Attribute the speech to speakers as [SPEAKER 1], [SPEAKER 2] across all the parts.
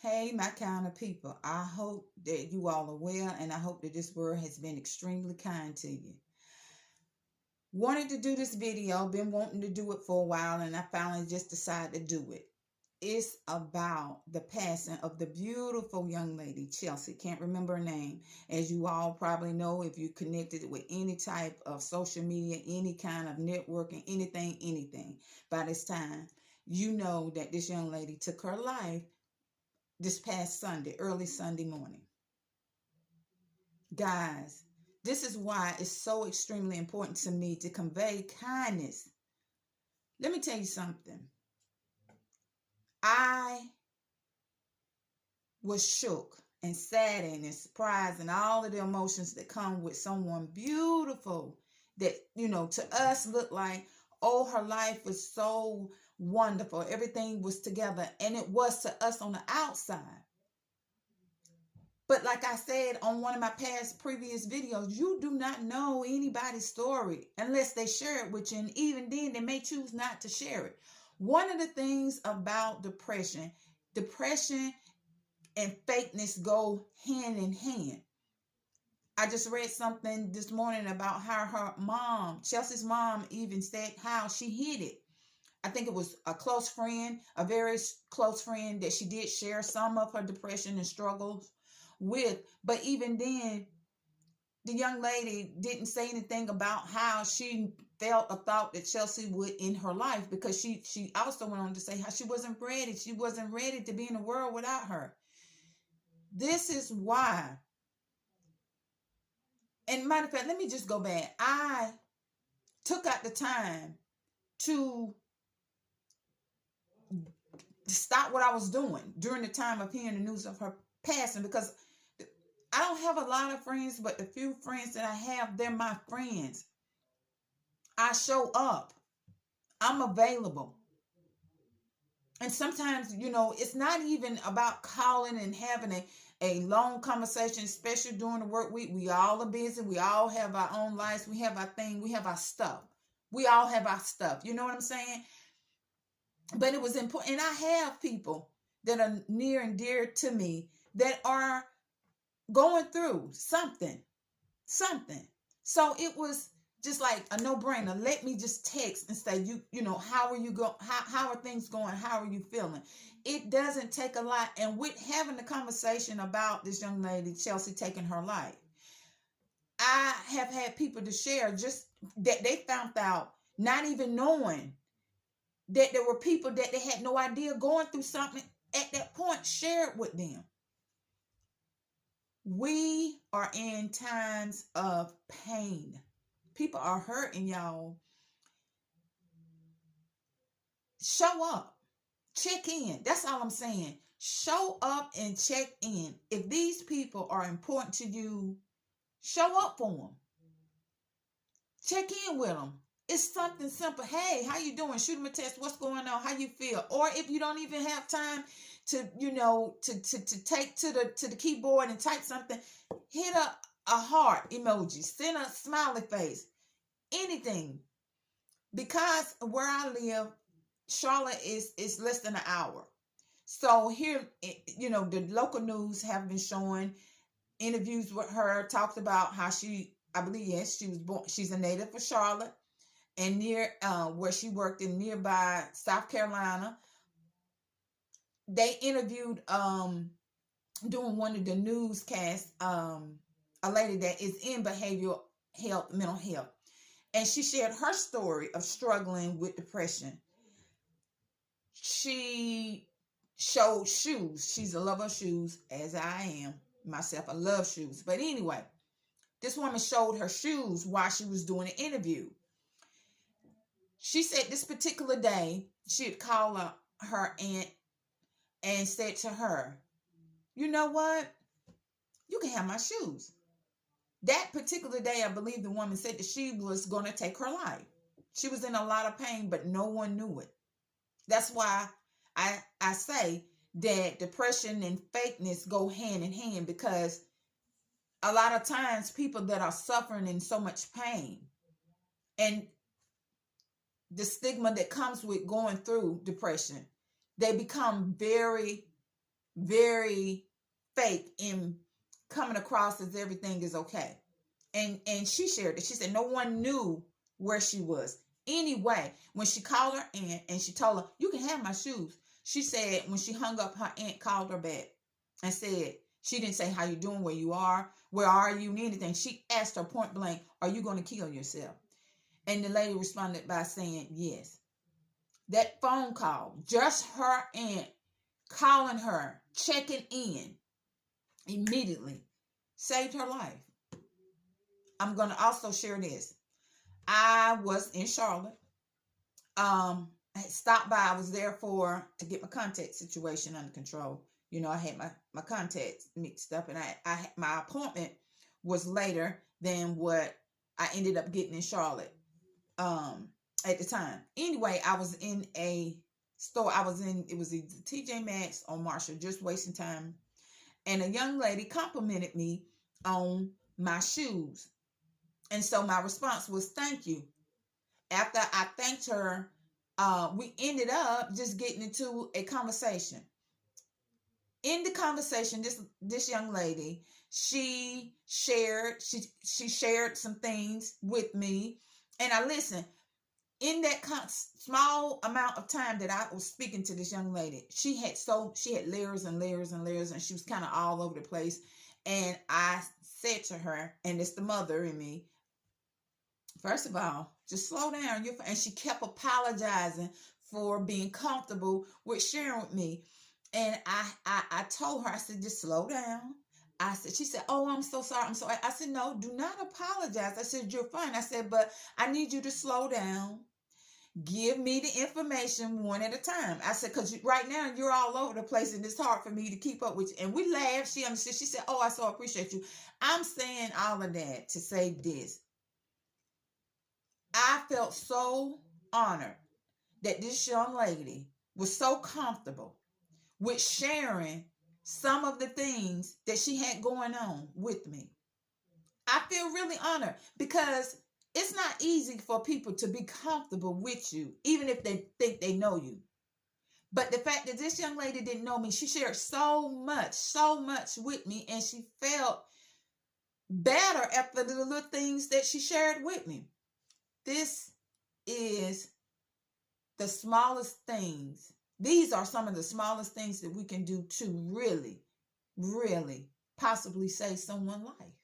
[SPEAKER 1] Hey, my kind of people. I hope that you all are well, and I hope that this world has been extremely kind to you. Wanted to do this video, been wanting to do it for a while, and I finally just decided to do it. It's about the passing of the beautiful young lady, Chelsea. Can't remember her name. As you all probably know, if you're connected with any type of social media, any kind of networking, anything, by this time, you know that this young lady took her life this past Sunday, early Sunday morning. Guys, this is why it's so extremely important to me to convey kindness. Let me tell you something. I was shook and saddened and surprised and all of the emotions that come with someone beautiful that, to us looked like, oh, her life was so wonderful. Everything was together. And it was to us on the outside. But like I said on one of my previous videos, you do not know anybody's story unless they share it with you. And even then, they may choose not to share it. One of the things about depression and fakeness go hand in hand. I just read something this morning about how her mom, Chelsea's mom, even said how she hid it. I think it was a close friend, a very close friend, that she did share some of her depression and struggles with. But even then, the young lady didn't say anything about how she felt or thought that Chelsea would in her life, because she also went on to say how she wasn't ready. She wasn't ready to be in the world without her. This is why. And matter of fact, let me just go back. I took out the time to stop what I was doing during the time of hearing the news of her passing, because I don't have a lot of friends, but the few friends that I have, they're my friends. I show up. I'm available. And sometimes, it's not even about calling and having a long conversation, especially during the work week. We all are busy. We all have our own lives. We have our thing. We have our stuff. We all have our stuff. You know what I'm saying? But it was important. And I have people that are near and dear to me that are going through something. So it was just like a no-brainer. Let me just text and say, how are you going? How are things going? How are you feeling? It doesn't take a lot. And with having the conversation about this young lady, Chelsea, taking her life, I have had people to share just that they found out, not even knowing that there were people that they had no idea going through something at that point, shared with them. We are in times of pain. People are hurting, y'all. Show up. Check in. That's all I'm saying. Show up and check in. If these people are important to you, show up for them. Check in with them. It's something simple. Hey, how you doing? Shoot them a text. What's going on? How you feel? Or if you don't even have time to, to take to the keyboard and type something, hit a heart emoji. Send a smiley face. Anything. Because where I live, Charlotte is less than an hour. So here, the local news have been showing interviews with her, talked about how I believe, yes, she was born, she's a native of Charlotte, and near where she worked in nearby South Carolina. They interviewed doing one of the newscasts, a lady that is in behavioral health, mental health, and she shared her story of struggling with depression. She showed shoes. She's a lover of shoes, as I am myself. I love shoes. But anyway, this woman showed her shoes while she was doing an interview. She said this particular day, she had called her aunt and said to her, you know what? You can have my shoes. That particular day, I believe the woman said that she was going to take her life. She was in a lot of pain, but no one knew it. That's why I say that depression and fakeness go hand in hand, because a lot of times people that are suffering in so much pain and the stigma that comes with going through depression, they become very very fake in coming across as everything is okay. And she shared it. She said no one knew where she was. Anyway, when she called her aunt and she told her, you can have my shoes. She said when she hung up, her aunt called her back and said, she didn't say how you doing, where are you, anything. She asked her point blank, are you going to kill yourself? And the lady responded by saying yes. That phone call, just her aunt calling her, checking in immediately, saved her life. I'm going to also share this. I was in Charlotte. I stopped by. I was there to get my contact situation under control. You know, I had my contacts mixed up, and my appointment was later than what I ended up getting in Charlotte at the time. Anyway, I was in a store. It was either TJ Maxx or Marshall, just wasting time. And a young lady complimented me on my shoes. And so my response was, thank you. After I thanked her, we ended up just getting into a conversation. In the conversation, this young lady, she shared some things with me, and I listened. In that small amount of time that I was speaking to this young lady, she had layers and layers and layers, and she was kind of all over the place. And I said to her, and it's the mother in me, first of all, just slow down. And she kept apologizing for being comfortable with sharing with me. And I told her, I said, just slow down. She said, oh, I'm so sorry. I'm sorry. I said, no, do not apologize. I said, you're fine. I said, but I need you to slow down. Give me the information one at a time. I said, because right now you're all over the place and it's hard for me to keep up with you. And we laughed. She understood. She said, oh, I so appreciate you. I'm saying all of that to say this. I felt so honored that this young lady was so comfortable with sharing some of the things that she had going on with me. I feel really honored because it's not easy for people to be comfortable with you, even if they think they know you. But the fact that this young lady didn't know me, she shared so much with me, and she felt better after the little things that she shared with me. This is the smallest things. These are some of the smallest things that we can do to really, really possibly save someone's life.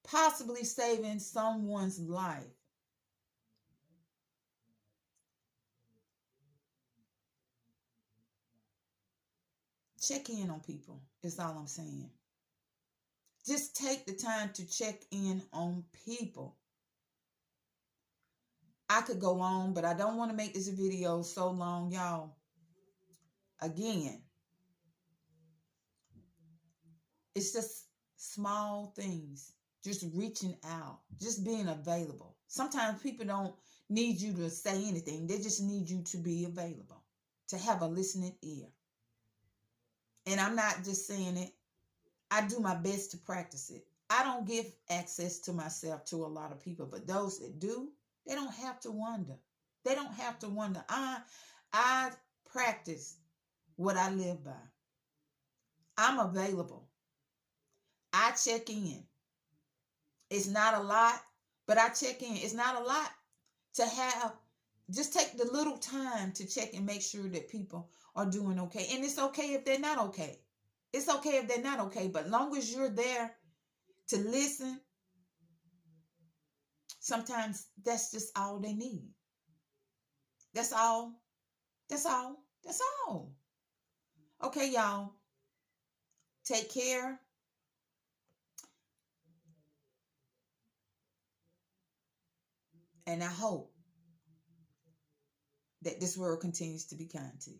[SPEAKER 1] Possibly saving someone's life. Check in on people is all I'm saying. Just take the time to check in on people. I could go on, but I don't want to make this video so long, y'all. Again, it's just small things. Just reaching out, just being available. Sometimes people don't need you to say anything. They just need you to be available, to have a listening ear. And I'm not just saying it. I do my best to practice it. I don't give access to myself to a lot of people, but those that do, they don't have to wonder. They don't have to wonder. I practice what I live by. I'm available. I check in. It's not a lot, but I check in. It's not a lot to have. Just take the little time to check and make sure that people are doing okay. And it's okay if they're not okay. It's okay if they're not okay, but long as you're there to listen, sometimes that's just all they need. That's all. That's all. That's all. Okay, y'all. Take care. And I hope that this world continues to be kind to you.